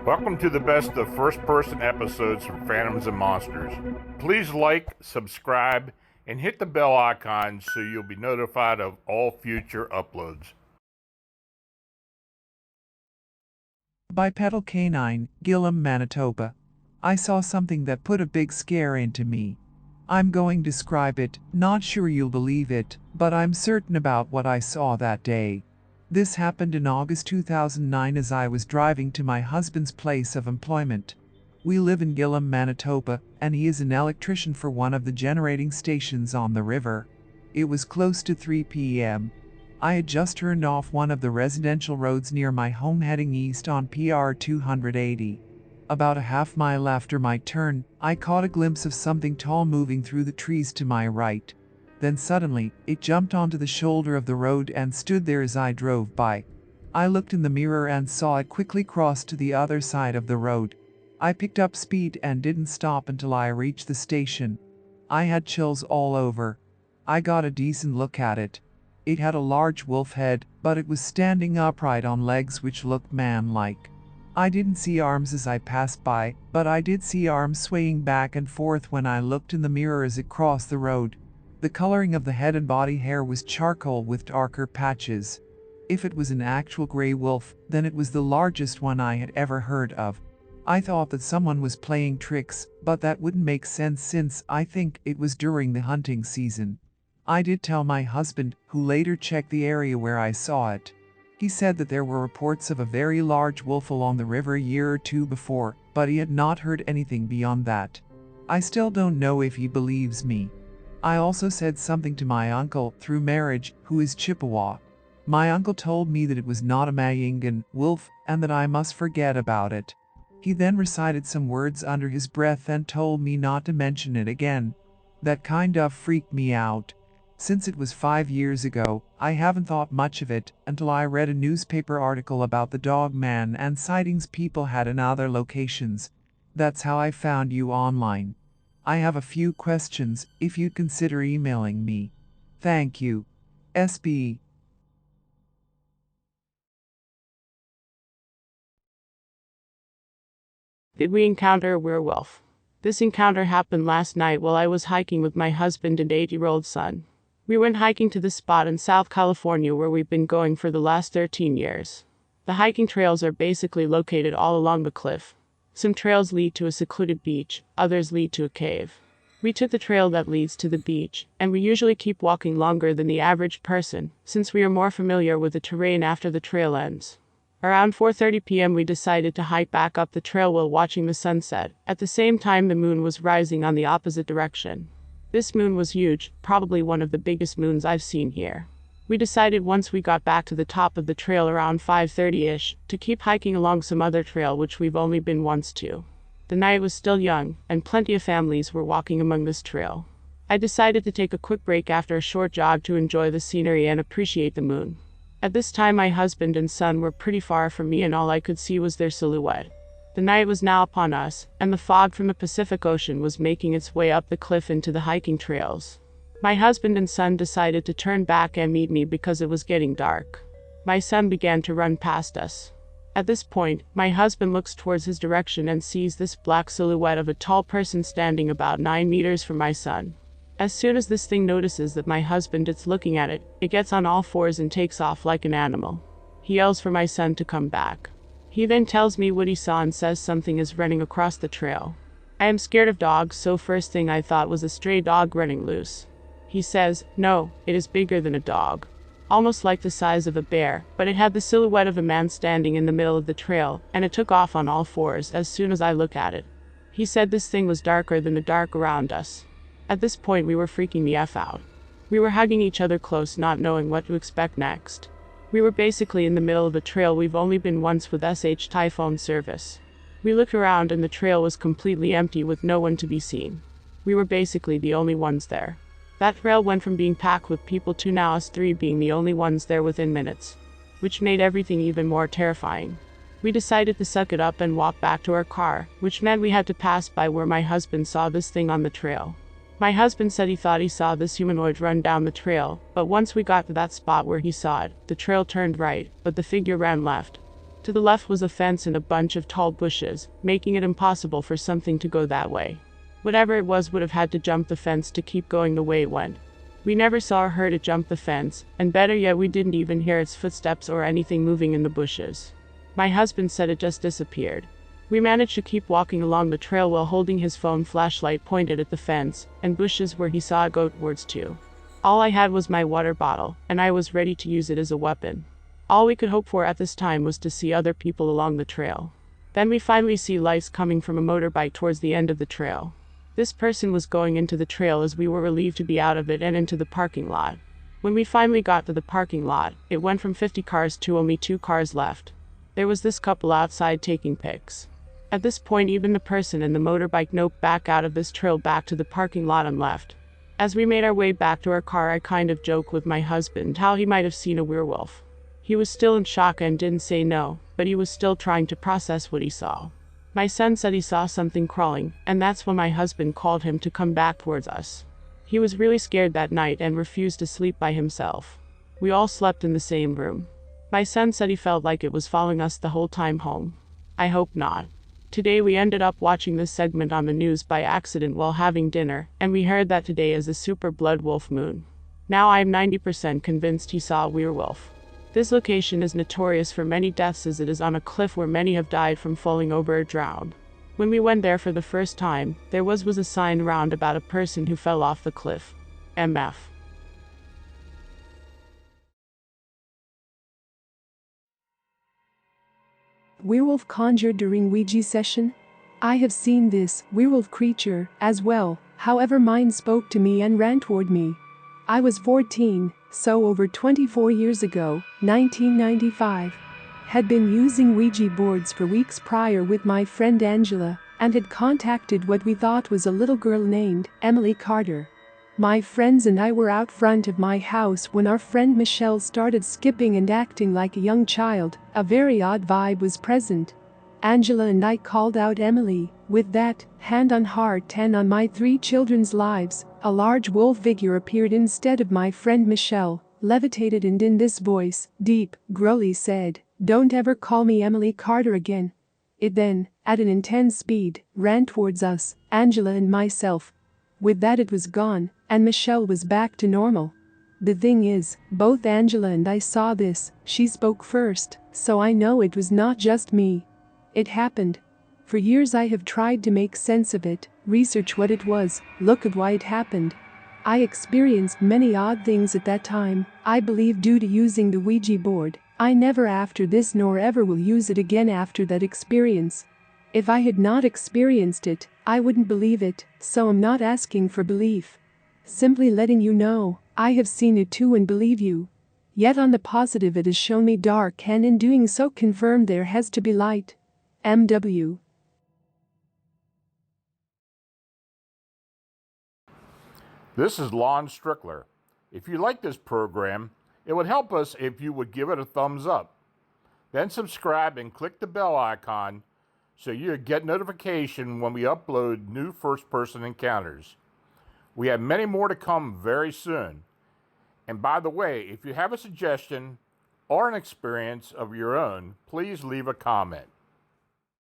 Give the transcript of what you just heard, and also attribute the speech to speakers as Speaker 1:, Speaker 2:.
Speaker 1: Welcome to the best of first-person episodes from Phantoms and Monsters. Please like, subscribe, and hit the bell icon so you'll be notified of all future uploads.
Speaker 2: Bipedal Canine, Gillam, Manitoba. I saw something that put a big scare into me. I'm going to describe it, not sure you'll believe it, but I'm certain about what I saw that day. This happened in August 2009 as I was driving to my husband's place of employment. We live in Gillam, Manitoba, and he is an electrician for one of the generating stations on the river. It was close to 3 p.m. I had just turned off one of the residential roads near my home heading east on PR 280. About a half mile after my turn, I caught a glimpse of something tall moving through the trees to my right. Then suddenly, it jumped onto the shoulder of the road and stood there as I drove by. I looked in the mirror and saw it quickly cross to the other side of the road. I picked up speed and didn't stop until I reached the station. I had chills all over. I got a decent look at it. It had a large wolf head, but it was standing upright on legs which looked man-like. I didn't see arms as I passed by, but I did see arms swaying back and forth when I looked in the mirror as it crossed the road. The coloring of the head and body hair was charcoal with darker patches. If it was an actual gray wolf, then it was the largest one I had ever heard of. I thought that someone was playing tricks, but that wouldn't make sense since I think it was during the hunting season. I did tell my husband, who later checked the area where I saw it. He said that there were reports of a very large wolf along the river a year or two before, but he had not heard anything beyond that. I still don't know if he believes me. I also said something to my uncle, through marriage, who is Chippewa. My uncle told me that it was not a Mayingan wolf, and that I must forget about it. He then recited some words under his breath and told me not to mention it again. That kind of freaked me out. Since it was 5 years ago, I haven't thought much of it until I read a newspaper article about the Dogman and sightings people had in other locations. That's how I found you online. I have a few questions, if you'd consider emailing me. Thank you. SB.
Speaker 3: Did we encounter a werewolf? This encounter happened last night while I was hiking with my husband and 8-year-old son. We went hiking to the spot in South California where we've been going for the last 13 years. The hiking trails are basically located all along the cliff. Some trails lead to a secluded beach, others lead to a cave. We took the trail that leads to the beach, and we usually keep walking longer than the average person, since we are more familiar with the terrain after the trail ends. Around 4:30 p.m. we decided to hike back up the trail while watching the sunset. At the same time the moon was rising on the opposite direction. This moon was huge, probably one of the biggest moons I've seen here. We decided once we got back to the top of the trail around 5:30ish, to keep hiking along some other trail which we've only been once to. The night was still young, and plenty of families were walking among this trail. I decided to take a quick break after a short jog to enjoy the scenery and appreciate the moon. At this time my husband and son were pretty far from me and all I could see was their silhouette. The night was now upon us, and the fog from the Pacific Ocean was making its way up the cliff into the hiking trails. My husband and son decided to turn back and meet me because it was getting dark. My son began to run past us. At this point, my husband looks towards his direction and sees this black silhouette of a tall person standing about 9 meters from my son. As soon as this thing notices that my husband is looking at it, it gets on all fours and takes off like an animal. He yells for my son to come back. He then tells me what he saw and says something is running across the trail. I am scared of dogs, so first thing I thought was a stray dog running loose. He says, no, it is bigger than a dog. Almost like the size of a bear, but it had the silhouette of a man standing in the middle of the trail, and it took off on all fours as soon as I looked at it. He said this thing was darker than the dark around us. At this point we were freaking the F out. We were hugging each other close, not knowing what to expect next. We were basically in the middle of a trail we've only been once with SH Typhoon service. We looked around and the trail was completely empty with no one to be seen. We were basically the only ones there. That trail went from being packed with people to now us three being the only ones there within minutes, which made everything even more terrifying. We decided to suck it up and walk back to our car, which meant we had to pass by where my husband saw this thing on the trail. My husband said he thought he saw this humanoid run down the trail, but once we got to that spot where he saw it, the trail turned right, but the figure ran left. To the left was a fence and a bunch of tall bushes, making it impossible for something to go that way. Whatever it was would have had to jump the fence to keep going the way it went. We never saw or heard it jump the fence, and better yet, we didn't even hear its footsteps or anything moving in the bushes. My husband said it just disappeared. We managed to keep walking along the trail while holding his phone flashlight pointed at the fence and bushes where he saw it go towards too. All I had was my water bottle, and I was ready to use it as a weapon. All we could hope for at this time was to see other people along the trail. Then we finally see lights coming from a motorbike towards the end of the trail. This person was going into the trail as we were relieved to be out of it and into the parking lot. When we finally got to the parking lot, it went from 50 cars to only 2 cars left. There was this couple outside taking pics. At this point, even the person in the motorbike noped back out of this trail back to the parking lot and left. As we made our way back to our car, I kind of joked with my husband how he might have seen a werewolf. He was still in shock and didn't say no, but he was still trying to process what he saw. My son said he saw something crawling, and that's when my husband called him to come back towards us. He was really scared that night and refused to sleep by himself. We all slept in the same room. My son said he felt like it was following us the whole time home. I hope not. Today we ended up watching this segment on the news by accident while having dinner, and we heard that today is a super blood wolf moon. Now I'm 90% convinced he saw a werewolf. This location is notorious for many deaths as it is on a cliff where many have died from falling over or drowned. When we went there for the first time, there was a sign around about a person who fell off the cliff. MF.
Speaker 4: Werewolf conjured during Ouija session? I have seen this werewolf creature as well, however mine spoke to me and ran toward me. I was 14, so over 24 years ago, 1995. Had been using Ouija boards for weeks prior with my friend Angela and had contacted what we thought was a little girl named Emily Carter. My friends and I were out front of my house when our friend Michelle started skipping and acting like a young child. A very odd vibe was present. Angela and I called out Emily. With that, hand on heart 10 on my 3 children's lives, a large wolf figure appeared instead of my friend Michelle, levitated and in this voice, deep, growly said, "Don't ever call me Emily Carter again." It then, at an intense speed, ran towards us, Angela and myself. With that it was gone, and Michelle was back to normal. The thing is, both Angela and I saw this. She spoke first, so I know it was not just me. It happened. For years I have tried to make sense of it, research what it was, look at why it happened. I experienced many odd things at that time, I believe due to using the Ouija board. I never after this nor ever will use it again after that experience. If I had not experienced it, I wouldn't believe it, so I'm not asking for belief. Simply letting you know, I have seen it too and believe you. Yet on the positive it has shown me dark and in doing so confirmed there has to be light. MW.
Speaker 1: This is Lon Strickler. If you like this program, it would help us if you would give it a thumbs up. Then subscribe and click the bell icon so you get notification when we upload new first-person encounters. We have many more to come very soon. And by the way, if you have a suggestion or an experience of your own, please leave a comment.